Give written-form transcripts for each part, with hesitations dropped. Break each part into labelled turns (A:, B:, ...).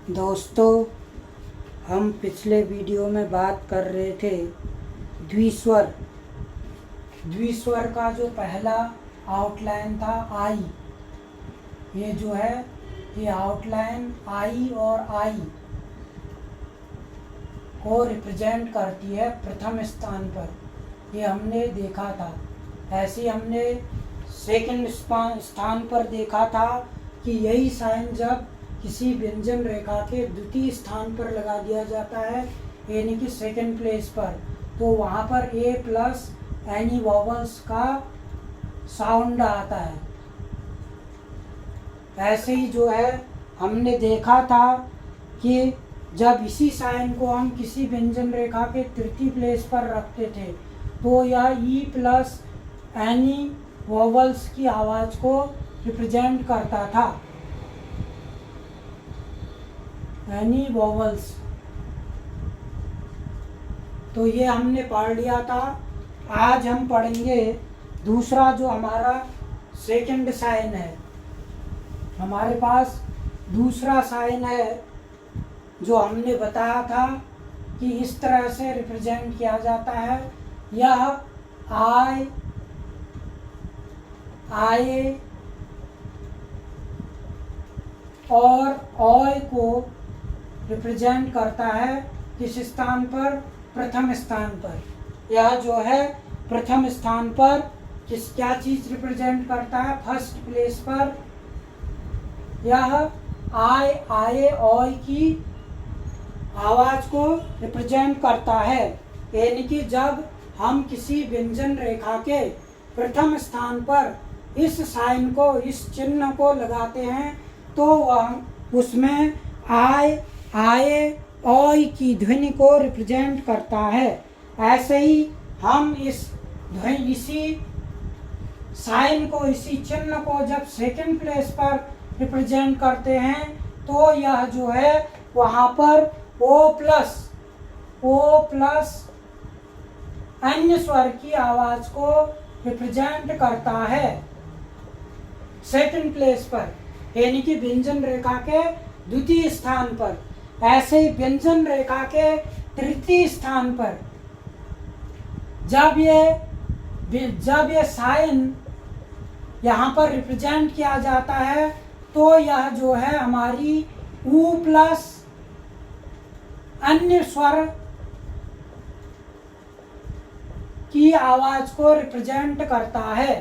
A: दोस्तों, हम पिछले वीडियो में बात कर रहे थे द्विस्वर। द्विस्वर का जो पहला आउटलाइन था आई, ये जो है ये आउटलाइन आई और आई को रिप्रेजेंट करती है प्रथम स्थान पर, ये हमने देखा था। ऐसे हमने सेकंड स्थान पर देखा था कि यही साइन जब किसी व्यंजन रेखा के द्वितीय स्थान पर लगा दिया जाता है, यानी कि सेकंड प्लेस पर, तो वहाँ पर ए प्लस एनी वॉवल्स का साउंड आता है। ऐसे ही जो है हमने देखा था कि जब इसी साइन को हम किसी व्यंजन रेखा के तृतीय प्लेस पर रखते थे तो यह ई प्लस एनी वॉवल्स की आवाज़ को रिप्रेजेंट करता था, एनी वॉवल्स। तो ये हमने पढ़ लिया था। आज हम पढ़ेंगे दूसरा जो हमारा सेकंड साइन है। हमारे पास दूसरा साइन है जो हमने बताया था कि इस तरह से रिप्रेजेंट किया जाता है। यह आई आए और ओय को रिप्रेजेंट करता है किस स्थान पर? प्रथम स्थान पर। यह जो है प्रथम स्थान पर क्या चीज रिप्रेजेंट करता है? फर्स्ट प्लेस पर यह आय आए ओय की आवाज को रिप्रेजेंट करता है, यानी कि जब हम किसी व्यंजन रेखा के प्रथम स्थान पर इस साइन को, इस चिन्ह को लगाते हैं तो वह उसमें आय आए ओय की ध्वनि को रिप्रेजेंट करता है। ऐसे ही हम इसी साइन को, इसी चिन्ह को जब सेकंड प्लेस पर रिप्रेजेंट करते हैं तो यह जो है वहाँ पर ओ प्लस अन्य स्वर की आवाज को रिप्रेजेंट करता है सेकंड प्लेस पर, यानी कि व्यंजन रेखा के द्वितीय स्थान पर। ऐसे ही व्यंजन रेखा के तृतीय स्थान पर जब ये साइन यहाँ पर रिप्रेजेंट किया जाता है तो यह जो है हमारी ऊ प्लस अन्य स्वर की आवाज को रिप्रेजेंट करता है।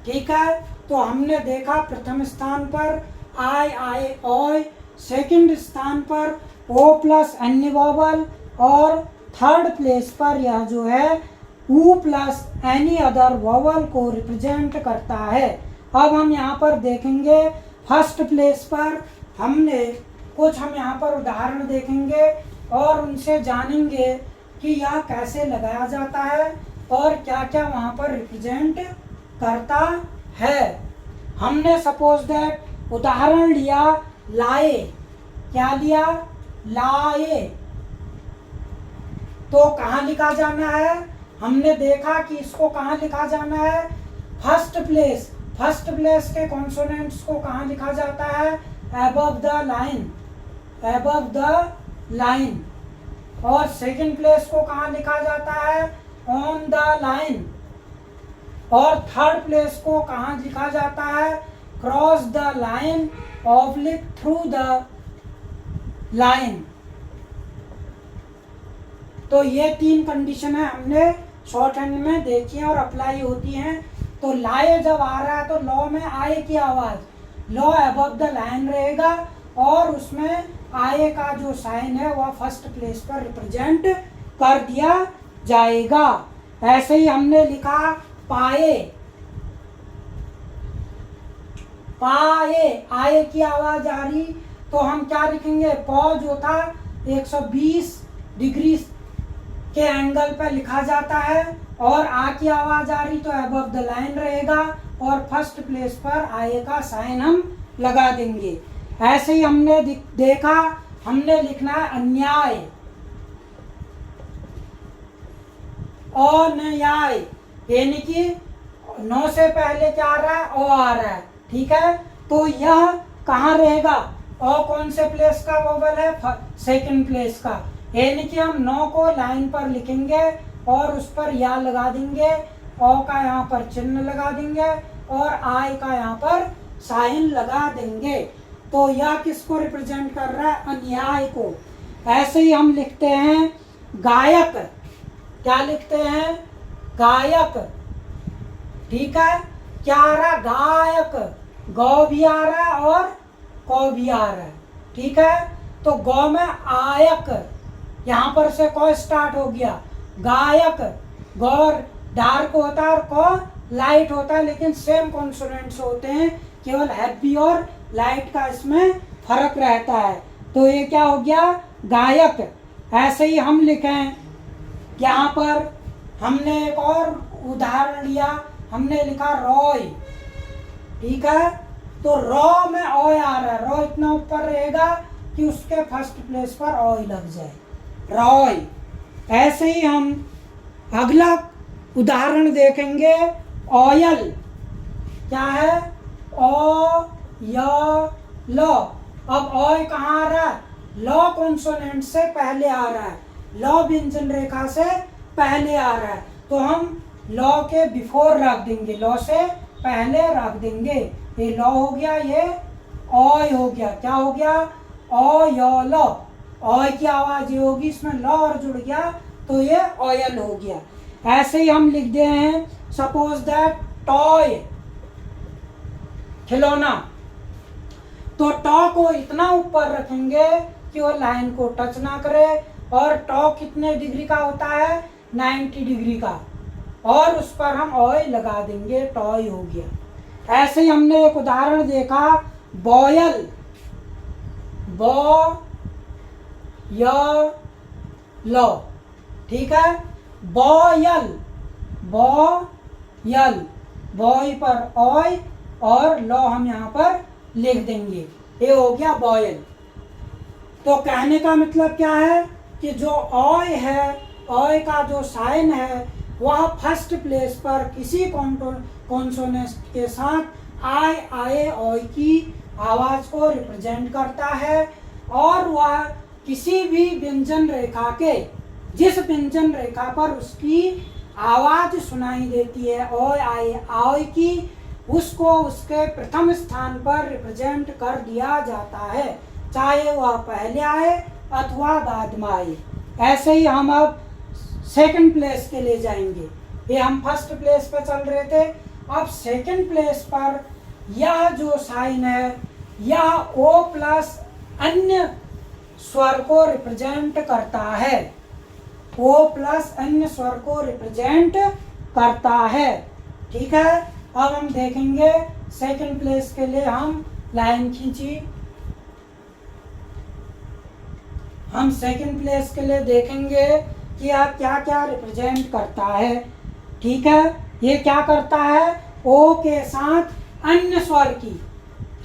A: ठीक है, तो हमने देखा प्रथम स्थान पर आई आए ओय, सेकंड स्थान पर ओ प्लस अन्य वॉवल और थर्ड प्लेस पर यह जो है ऊ प्लस एनी अदर वॉवल को रिप्रेजेंट करता है। अब हम यहाँ पर देखेंगे फर्स्ट प्लेस पर हम यहाँ पर उदाहरण देखेंगे और उनसे जानेंगे कि यह कैसे लगाया जाता है और क्या क्या वहाँ पर रिप्रेजेंट करता है। हमने सपोज दैट उदाहरण लिया लाए। क्या लिया? लाए। तो कहाँ लिखा जाना है? हमने देखा कि इसको कहाँ लिखा जाना है? फर्स्ट प्लेस के कॉन्सोनेंट्स को कहाँ लिखा जाता है? Above the line. और सेकंड प्लेस को कहाँ लिखा जाता है? On the line. और थर्ड प्लेस को कहाँ लिखा जाता है? Cross the line oblique through the line. तो ये तीन कंडीशन है हमने शॉर्ट हैंड में देखी हैं और अप्लाई होती हैं। तो लाए जब आ रहा है तो लॉ में आए की आवाज, लॉ अबव द लाइन रहेगा और उसमें आए का जो साइन है वह फर्स्ट प्लेस पर रिप्रेजेंट कर दिया जाएगा। ऐसे ही हमने लिखा पाए। आए की आवाज आ रही तो हम क्या लिखेंगे? पौ जो था 120 डिग्री के एंगल पर लिखा जाता है और आ की आवाज आ रही तो अबव द लाइन रहेगा और फर्स्ट प्लेस पर आए का साइन हम लगा देंगे। ऐसे ही हमने देखा, हमने लिखना है अन्याय, अन्याय, यानी कि नौ से पहले क्या आ रहा है? ओ आ रहा है। ठीक है, तो यह कहाँ रहेगा? ओ कौन से प्लेस का वोवल है? सेकंड प्लेस का। यानी कि हम नो को लाइन पर लिखेंगे और उस पर या लगा देंगे, ओ का यहाँ पर चिन्ह लगा देंगे और आई का यहाँ पर साइन लगा देंगे। तो यह किसको रिप्रेजेंट कर रहा है? अन्याय को। ऐसे ही हम लिखते हैं गायक। क्या लिखते हैं? गायक। ठीक है, क्या आ रहा? गायक। गौ भी आ रहा है और कौ भी आ रहा है। ठीक है, तो गौ में आयक, यहाँ पर से कौ स्टार्ट हो गया। गायक, गौ डार्क होता है और कौ लाइट होता है, लेकिन सेम कॉन्सोनेंट्स होते हैं, केवल हैवी और लाइट का इसमें फर्क रहता है। तो ये क्या हो गया? गायक। ऐसे ही हम लिखें, यहाँ पर हमने एक और उदाहरण लिया, हमने लिखा रॉय। ठीक है, तो रॉ में ऑय आ रहा है, रॉ इतना ऊपर रहेगा कि उसके फर्स्ट प्लेस पर ऑय लग जाए, रॉय। ऐसे ही हम अगला उदाहरण देखेंगे, ऑयल। क्या है? ओ य ल। अब ऑय कहाँ आ रहा है? लॉ कॉन्सोनेंट से पहले आ रहा है, लॉ व्यंजन रेखा से पहले आ रहा है, तो हम लॉ के बिफोर रख देंगे, लॉ से पहले रख देंगे। ये लॉ हो गया, ये ऑय हो गया। क्या हो गया? ओ य ल। ऑय की आवाज ये होगी, इसमें लॉ और जुड़ गया तो ये ऑयल हो गया। ऐसे ही हम लिख दे हैं, सपोज दैट टॉय, खिलौना। तो टॉ को इतना ऊपर रखेंगे कि वो लाइन को टच ना करे, और टॉ कितने डिग्री का होता है? 90 डिग्री का, और उस पर हम ऑय लगा देंगे, टॉय हो गया। ऐसे ही हमने एक उदाहरण देखा, बॉयल। बॉ य ल। ठीक है, बॉयल, बॉयल, बॉय पर ऑय और लॉ हम यहाँ पर लिख देंगे, ये हो गया बॉयल। तो कहने का मतलब क्या है कि जो ऑय है, ऑय का जो साइन है, वह फर्स्ट प्लेस पर किसी कॉन्सोनेंट के साथ आय आए ऑय की आवाज को रिप्रेजेंट करता है, और वह किसी भी व्यंजन रेखा के, जिस व्यंजन रेखा पर उसकी आवाज सुनाई देती है ऑय आए ऑय की, उसको उसके प्रथम स्थान पर रिप्रेजेंट कर दिया जाता है, चाहे वह पहले आए अथवा बाद में आए। ऐसे ही हम अब सेकंड प्लेस के लिए जाएंगे। ये हम फर्स्ट प्लेस पर चल रहे थे, अब सेकंड प्लेस पर यह जो साइन है, यह ओ प्लस अन्य स्वर को रिप्रेजेंट करता है, ओ प्लस अन्य स्वर को रिप्रेजेंट करता है। ठीक है, अब हम देखेंगे सेकंड प्लेस के लिए हम लाइन खींची। हम सेकंड प्लेस के लिए देखेंगे कि यह क्या क्या रिप्रेजेंट करता है। ठीक है, ये क्या करता है? ओ के साथ अन्य स्वर की।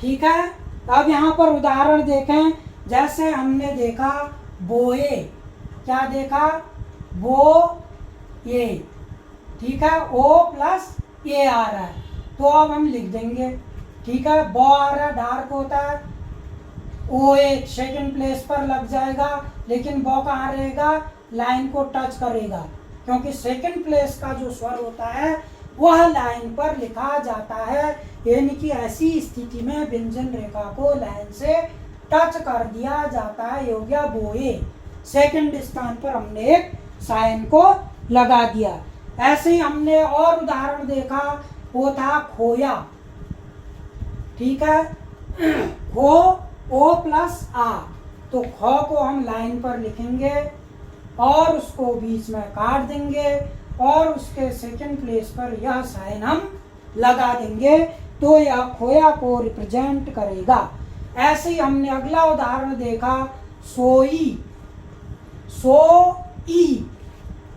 A: ठीक है, अब यहाँ पर उदाहरण देखें, जैसे हमने देखा बोए। क्या देखा? बो ये। ठीक है, ओ प्लस ए आ रहा है, तो अब हम लिख देंगे। ठीक है, बो आ रहा है, डार्क होता है, ओ एक सेकंड प्लेस पर लग जाएगा, लेकिन बो कहाँ रहेगा? लाइन को टच करेगा, क्योंकि सेकंड प्लेस का जो स्वर होता है वह लाइन पर लिखा जाता है, यानी कि ऐसी स्थिति में व्यंजन रेखा को लाइन से टच कर दिया जाता है। ये हो गया बोए। सेकंड स्थान पर हमने एक साइन को लगा दिया। ऐसे ही हमने और उदाहरण देखा, वो था खोया। ठीक है, खो ओ प्लस आ, तो खो को हम लाइन पर लिखेंगे और उसको बीच में काट देंगे और उसके सेकंड प्लेस पर यह साइन हम लगा देंगे, तो यह खोया को रिप्रेजेंट करेगा। ऐसे ही हमने अगला उदाहरण देखा, सोई। सो ई,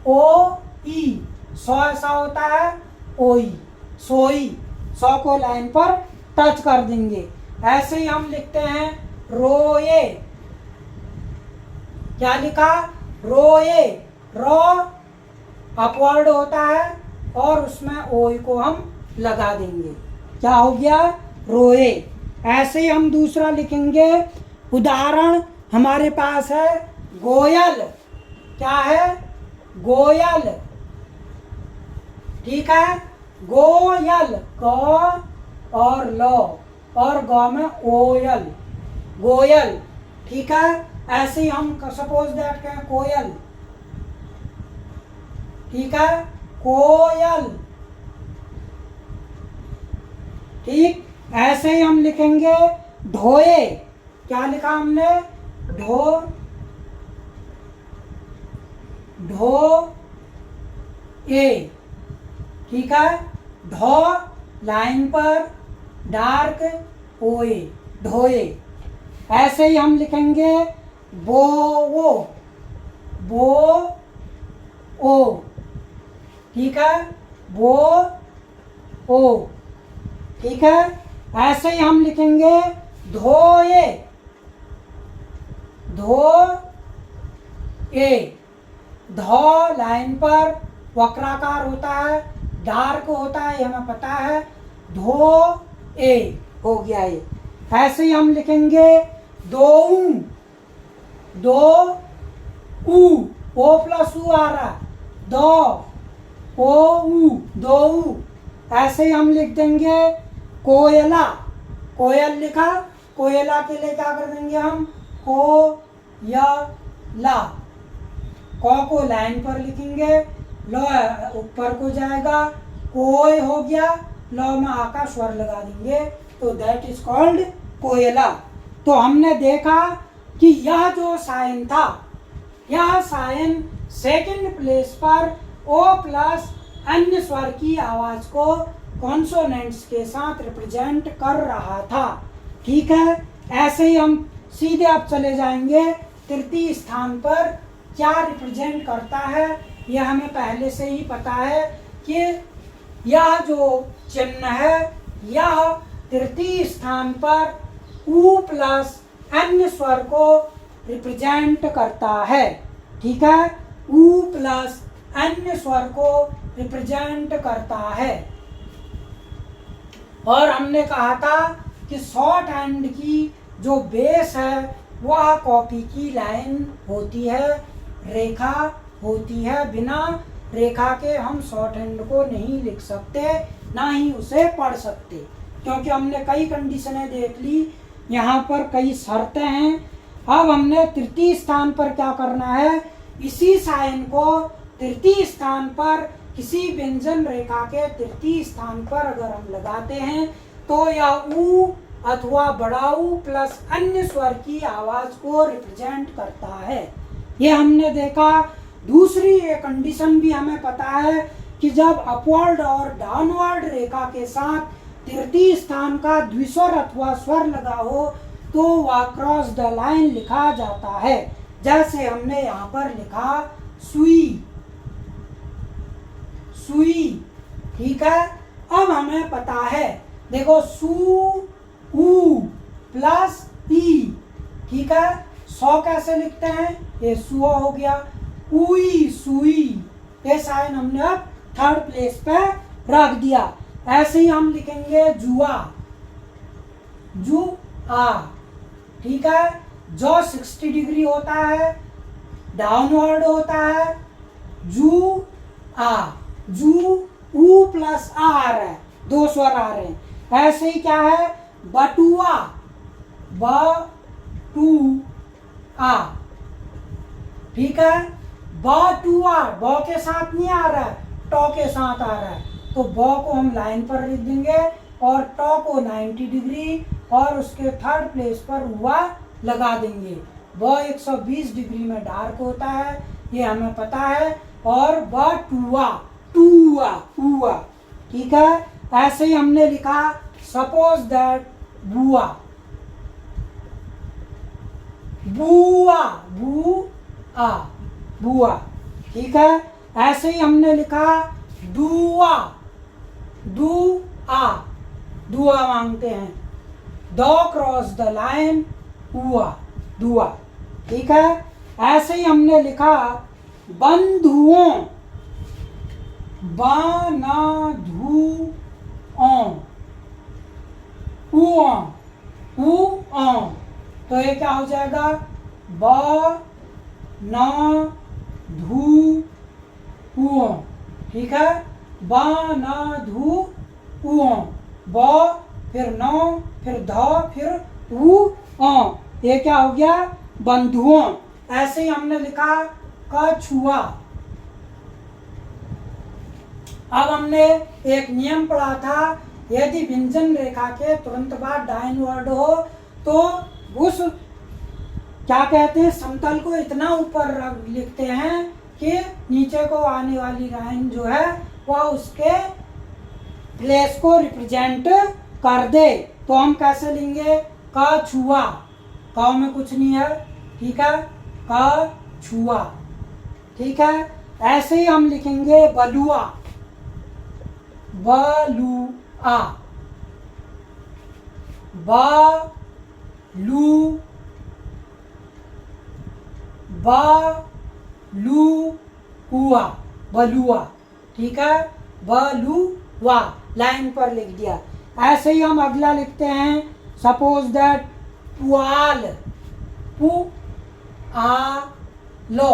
A: ओ ई, सो ऐसा होता है ओई, सोई, सो को लाइन पर टच कर देंगे। ऐसे ही हम लिखते हैं रोए। क्या लिखा? रोए, रो अपवर्ड होता है और उसमें ओई को हम लगा देंगे। क्या हो गया? रोए। ऐसे ही हम दूसरा लिखेंगे उदाहरण हमारे पास है गोयल। क्या है? गोयल। ठीक है, गोयल, ग और लो, और गौ में ओयल, गोयल। ठीक है, ऐसे ही हम सपोज दैट कहें कोयल। ठीक है, कोयल। ठीक, ऐसे ही हम लिखेंगे ढोए। क्या लिखा हमने? ढो ए। ठीक है, ढो लाइन पर, डार्क ओए, ढोए। ऐसे ही हम लिखेंगे बो ओ। ठीक है, बो ओ। ठीक है, ऐसे ही हम लिखेंगे धोए, धो लाइन पर वक्राकार होता है, डार्क होता है, ये हमें पता है। धो ए हो गया ये। ऐसे ही हम लिखेंगे दो ओ प्लस ऊ आ रहा है, दो। ऐसे ही हम लिख देंगे कोयला। कोयल लिखा, कोयला के लिए क्या कर देंगे हम? कोयला। को लाइन पर लिखेंगे, लो ऊपर को जाएगा, कोय हो गया, लो में आ का स्वर लगा देंगे, तो दैट इज कॉल्ड कोयला। तो हमने देखा कि यह जो साइन था, यह साइन सेकंड प्लेस पर ओ प्लस अन्य स्वर की आवाज को कॉन्सोनेंट्स के साथ रिप्रेजेंट कर रहा था। ठीक है, ऐसे ही हम सीधे अब चले जाएंगे तृतीय स्थान पर क्या रिप्रेजेंट करता है। यह हमें पहले से ही पता है कि यह जो चिन्ह है, यह तृतीय स्थान पर ऊ प्लस अन्य स्वर को रिप्रेजेंट करता है। ठीक है, ऊ प्लस अन्य स्वर को रिप्रेजेंट करता है। और हमने कहा था कि शॉर्ट हैंड की जो बेस है वह कॉपी की लाइन होती है, रेखा होती है। बिना रेखा के हम शॉर्ट हैंड को नहीं लिख सकते, ना ही उसे पढ़ सकते, क्योंकि हमने कई कंडीशनें देख ली, यहाँ पर कई शर्तें हैं। अब हमने तृतीय स्थान पर क्या करना है, इसी साइन को तृतीय स्थान पर किसी व्यंजन रेखा के तृतीय स्थान पर अगर हम लगाते हैं तो यह ऊ अथवा बड़ा ऊ प्लस अन्य स्वर की आवाज को रिप्रेजेंट करता है। ये हमने देखा। दूसरी एक कंडीशन भी हमें पता है कि जब अपवर्ड और डाउनवर्ड रेखा के साथ तृतीय स्थान का द्विस्वर अथवा स्वर लगा हो तो वह क्रॉस द लाइन लिखा जाता है। जैसे हमने यहाँ पर लिखा सुई, सुई। ठीक है, अब हमें पता है, देखो सू ऊ प्लस ई। ठीक है, सौ कैसे लिखते हैं? ये सुआ हो गया, उई सुई। ये साइन हमने अब थर्ड प्लेस पे रख दिया। ऐसे ही हम लिखेंगे जुआ, जुआ। ठीक है, जो 60 डिग्री होता है, डाउनवर्ड होता है, जू आ, जू ऊ प्लस आ रहा है, दो स्वर आ रहे हैं। ऐसे ही क्या है, बटुआ, बटू आ। ठीक है, बटुआ ब के साथ नहीं आ रहा है, टॉ के साथ आ रहा है, तो ब को हम लाइन पर लिख देंगे और टॉ को 90 डिग्री और उसके थर्ड प्लेस पर हुआ लगा देंगे। ब 120 डिग्री में डार्क होता है, ये हमें पता है। और बटुआ, टूआ, हुआ। ठीक है, ऐसे ही हमने लिखा सपोज दैट बुआ, बुआ, बुआ, बुआ। ठीक है, ऐसे ही हमने लिखा दुआ, दुआ, दुआ मांगते हैं, दो क्रॉस द लाइन, हुआ, दुआ। ठीक है, ऐसे ही हमने लिखा बंधुओं, बानाधुओं, उओं, उओं। तो ये क्या हो जाएगा, ब न धू उ, ठीक है, ब न धू उ, ब फिर न फिर ध फिर उ, ये क्या हो गया, बंधुओं। ऐसे ही हमने लिखा कछुआ। अब हमने एक नियम पढ़ा था, यदि व्यंजन रेखा के तुरंत बाद डाइन वर्ड हो तो उस क्या कहते हैं, समतल को इतना ऊपर लिखते हैं कि नीचे को आने वाली लाइन जो है वह उसके प्लेस को रिप्रेजेंट कर दे। तो हम कैसे लेंगे, कछुआ, क में कुछ नहीं है, ठीक है, कछुआ, ठीक है। ऐसे ही हम लिखेंगे बलुआ, बलुआ, बलुआ, बलुआ, ठीक है, बलुआ लाइन पर लिख दिया। ऐसे ही हम अगला लिखते हैं, सपोज दैट पुआल, पु आ लो।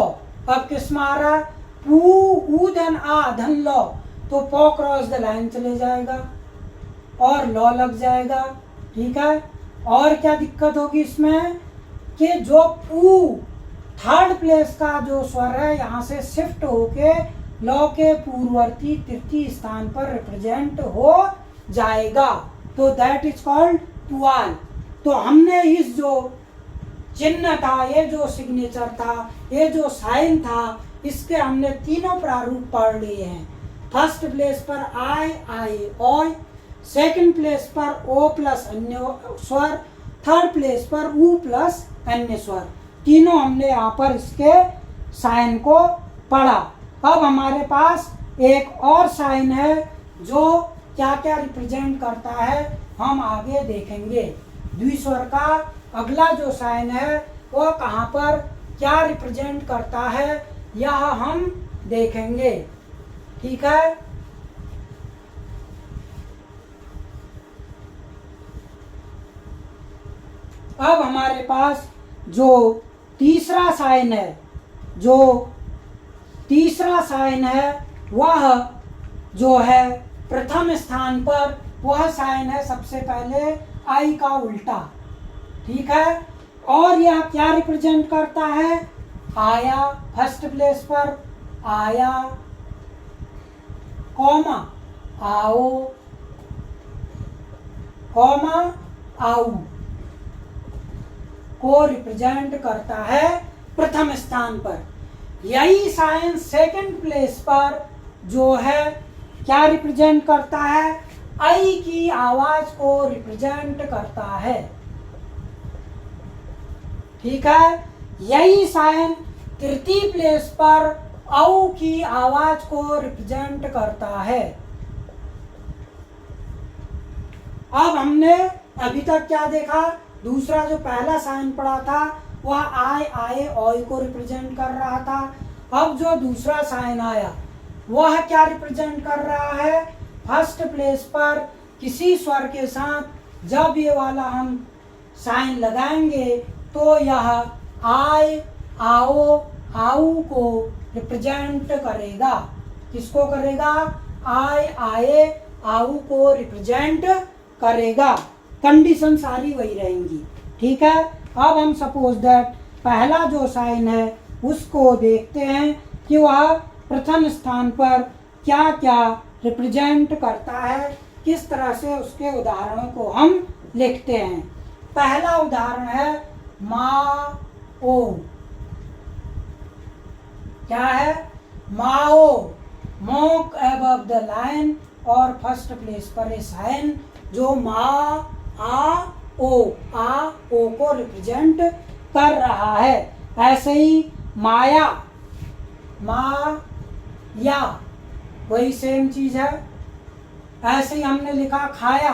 A: अब किस में आ रहा है, पू ऊ धन आ धन लो, तो पो क्रॉस द लाइन चले जाएगा और लॉ लग जाएगा, ठीक है। और क्या दिक्कत होगी इसमें कि जो पू थर्ड प्लेस का जो स्वर है यहाँ से शिफ्ट होके लॉ के पूर्ववर्ती तृतीय स्थान पर रिप्रेजेंट हो जाएगा, तो दैट इज कॉल्ड पुआल। तो हमने इस जो चिन्ह था, ये जो सिग्नेचर था, ये जो साइन था, इसके हमने तीनों प्रारूप पढ़ लिए हैं। फर्स्ट प्लेस पर आई ओय, सेकंड प्लेस पर ओ प्लस अन्य स्वर, थर्ड प्लेस पर ऊ प्लस अन्य स्वर, तीनों हमने यहाँ पर इसके साइन को पढ़ा। अब हमारे पास एक और साइन है जो क्या क्या रिप्रेजेंट करता है हम आगे देखेंगे। द्विस्वर का अगला जो साइन है वो कहाँ पर क्या रिप्रेजेंट करता है यह हम देखेंगे, ठीक है। अब हमारे पास जो तीसरा साइन है, जो तीसरा साइन है वह जो है प्रथम स्थान पर, वह साइन है सबसे पहले आई का उल्टा, ठीक है। और यह क्या रिप्रेजेंट करता है, आया फर्स्ट प्लेस पर, आया कॉमा आओ, कॉमा आऊ को रिप्रेजेंट करता है प्रथम स्थान पर। यही साइन सेकंड प्लेस पर जो है क्या रिप्रेजेंट करता है, आई की आवाज को रिप्रेजेंट करता है, ठीक है। यही साइन तृतीय प्लेस पर औ की आवाज को रिप्रेजेंट करता है। अब हमने अभी तक क्या देखा, दूसरा जो पहला साइन पढ़ा था वह आय आए ओय को रिप्रेजेंट कर रहा था। अब जो दूसरा साइन आया वह क्या रिप्रेजेंट कर रहा है, फर्स्ट प्लेस पर किसी स्वर के साथ जब ये वाला हम साइन लगाएंगे तो यह आय आओ आऊ को रिप्रेजेंट करेगा। किसको करेगा, आय आए आऊ को रिप्रेजेंट करेगा। कंडीशन सारी वही रहेंगी, ठीक है। अब हम सपोज दैट पहला जो साइन है उसको देखते हैं कि वह प्रथम स्थान पर क्या क्या रिप्रेजेंट करता है, किस तरह से उसके उदाहरणों को हम लिखते हैं। पहला उदाहरण है मा ओ, क्या है, माओ, मोक अबव द लाइन, और फर्स्ट प्लेस पर ए साइन जो मा आ ओ को रिप्रेजेंट कर रहा है। ऐसे ही माया, मा या वही सेम चीज है। ऐसे ही हमने लिखा खाया,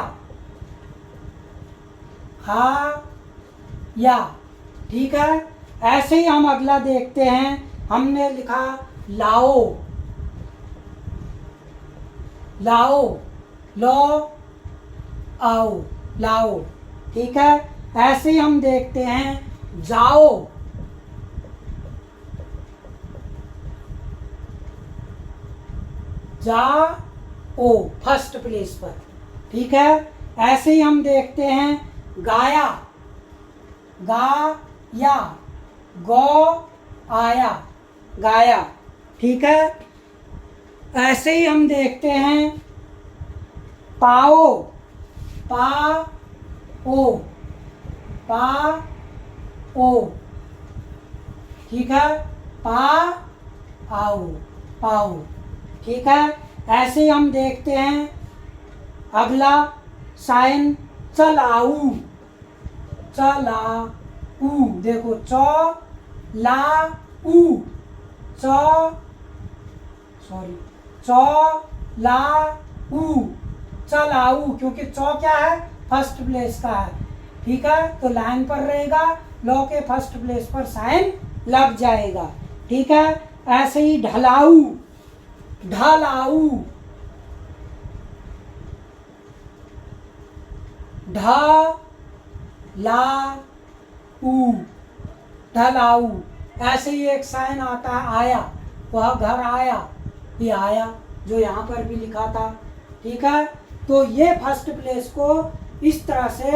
A: खा या, ठीक है। ऐसे ही हम अगला देखते हैं, हमने लिखा लाओ, लाओ लो आओ लाओ, ठीक है। ऐसे ही हम देखते हैं जाओ, जाओ फर्स्ट प्लेस पर, ठीक है। ऐसे ही हम देखते हैं गाया, गाया, गौ आया, गाया, ठीक है। ऐसे ही हम देखते हैं पाओ, पाओ, पाओ, ठीक है। पा आओ, पाओ, ठीक है। ऐसे ही हम देखते हैं अगला साइन चलाऊ, चलाऊ, देखो चौ ला ऊ, चौ सॉरी चौ ला ऊ, चलाऊ, क्योंकि चौ क्या है, फर्स्ट प्लेस का है, ठीक है। तो लाइन पर रहेगा, लौ के फर्स्ट प्लेस पर साइन लग जाएगा, ठीक है। ऐसे ही ढलाऊ, ढलाऊ, ढलाऊ, ढलाऊ। ऐसे ही एक साइन आता है आया, वह घर आया, ये आया जो यहाँ पर भी लिखा था, ठीक है। तो ये फर्स्ट प्लेस को इस तरह से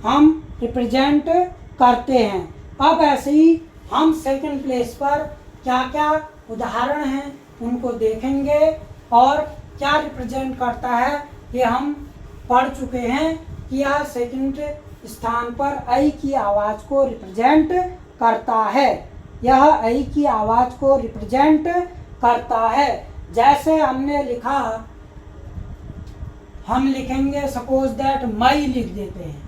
A: हम रिप्रेजेंट करते हैं। अब ऐसे ही हम सेकंड प्लेस पर क्या क्या उदाहरण हैं उनको देखेंगे और क्या रिप्रेजेंट करता है ये हम पढ़ चुके हैं कि यह सेकंड स्थान पर ऐ की आवाज़ को रिप्रेजेंट करता है, यह ऐ की आवाज़ को रिप्रेजेंट करता है। जैसे हमने लिखा, हम लिखेंगे सपोज दैट मई लिख देते हैं,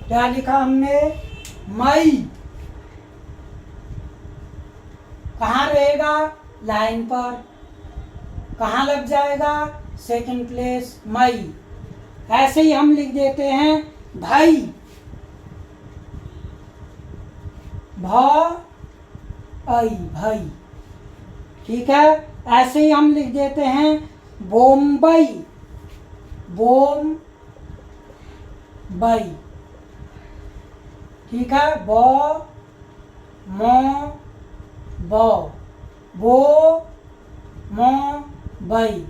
A: क्या लिखा हमने, मई, कहाँ रहेगा, लाइन पर, कहाँ लग जाएगा, सेकंड प्लेस, मई। ऐसे ही हम लिख देते हैं भाई, भाई, भाई, ठीक है। ऐसे ही हम लिख देते हैं बॉम्बई, बॉम्बई, ठीक है। बो मो बो, बो मो बई,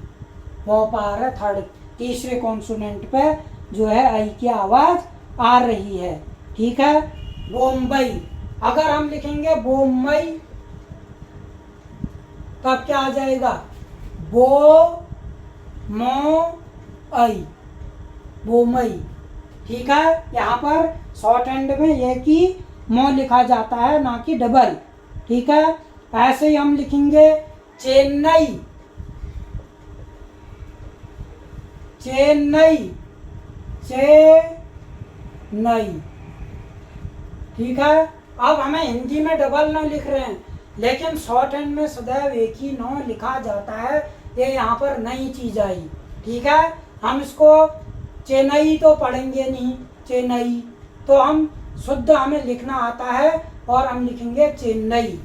A: वो पार है थर्ड, तीसरे कॉन्सोनेंट पे जो है आई की आवाज आ रही है, ठीक है। बॉम्बई, अगर हम लिखेंगे बॉम्बई तब क्या आ जाएगा, बो मो आई, बोमई, ठीक है। यहाँ पर शॉर्ट हैंड में ये की मो लिखा जाता है, ना कि डबल, ठीक है। ऐसे ही हम लिखेंगे चेन्नई, चेन्नई, चेन्नई, ठीक है। अब हमें हिंदी में डबल न लिख रहे हैं, लेकिन शॉर्ट हैंड में सदैव एक ही नौ लिखा जाता है, ये यहाँ पर नई चीज आई, ठीक है। हम इसको चेन्नई तो पढ़ेंगे नहीं, चेन्नई तो हम शुद्ध हमें लिखना आता है और हम लिखेंगे चेन्नई,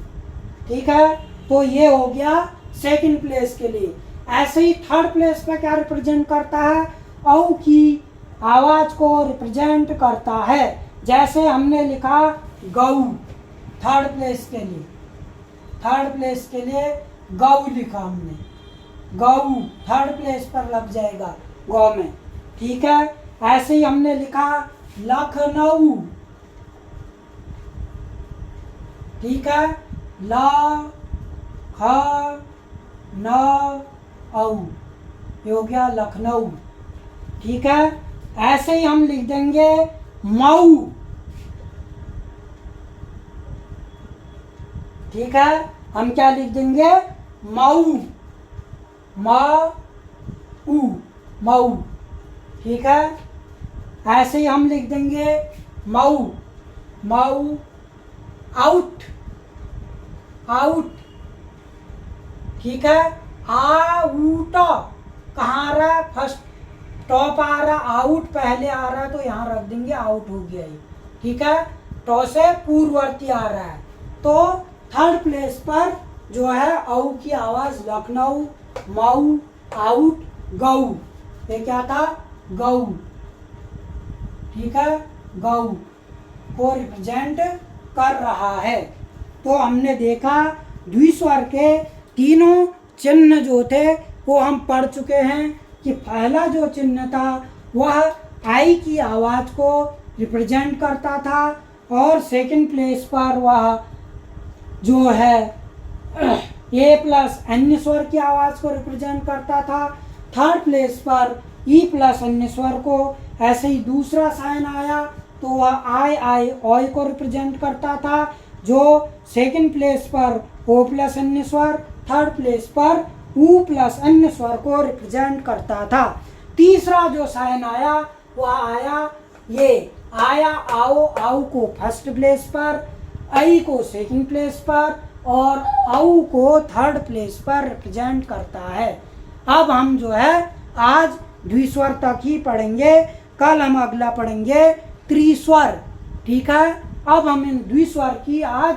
A: ठीक है। तो ये हो गया सेकंड प्लेस के लिए। ऐसे ही थर्ड प्लेस पे क्या रिप्रेजेंट करता है, औ की आवाज को रिप्रेजेंट करता है। जैसे हमने लिखा गऊ, थर्ड प्लेस के लिए, थर्ड प्लेस के लिए गऊ लिखा हमने, गऊ थर्ड प्लेस पर लग जाएगा गौ में, ठीक है। ऐसे ही हमने लिखा लखनऊ, ठीक है, ला ख न औ, ये हो गया लखनऊ, ठीक है। ऐसे ही हम लिख देंगे मऊ, ठीक है। हम क्या लिख देंगे, मऊ, मऊ, मऊ, ठीक है। ऐसे ही हम लिख देंगे मऊ, मऊ, आउट, आउट, ठीक है। आउट कहाँ आ रहा है, फर्स्ट टॉप आ रहा, आउट पहले आ रहा है तो यहाँ रख देंगे, आउट हो गया ये, ठीक है। टॉ से पूर्ववर्ती आ रहा है, तो थर्ड प्लेस पर जो है औ की आवाज लखनऊ, मऊ, आउट, गऊ, ये क्या था, गौ, ठीक है, गौ को रिप्रेजेंट कर रहा है। तो हमने देखा द्विस्वर के तीनों चिन्ह जो थे वो हम पढ़ चुके हैं कि पहला जो चिन्ह था वह आई की आवाज़ को रिप्रेजेंट करता था और सेकंड प्लेस पर वह जो है ए प्लस अन्य स्वर की आवाज़ को रिप्रेजेंट करता था। थर्ड प्लेस पर ई प्लस अन्य स्वर को, ऐसे ही दूसरा साइन आया तो वह आई ओय को रिप्रेजेंट करता था, जो सेकंड प्लेस पर ओ प्लस अन्य स्वर, थर्ड प्लेस पर ऊ प्लस अन्य स्वर को रिप्रेजेंट करता था। तीसरा जो साइन आया वह आया ये आया आओ, आओ को फर्स्ट प्लेस पर, आई को सेकंड प्लेस पर और औ को थर्ड प्लेस पर रिप्रेजेंट करता है। अब हम जो है आज द्विस्वर तक ही पढ़ेंगे, कल हम अगला पढ़ेंगे त्रिस्वर, ठीक है। अब हम इन द्विस्वर की आज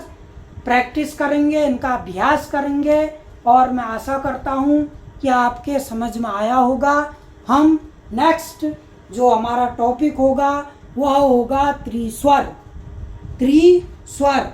A: प्रैक्टिस करेंगे, इनका अभ्यास करेंगे और मैं आशा करता हूँ कि आपके समझ में आया होगा। हम नेक्स्ट जो हमारा टॉपिक होगा वह होगा त्रिस्वर, त्रिस्वर।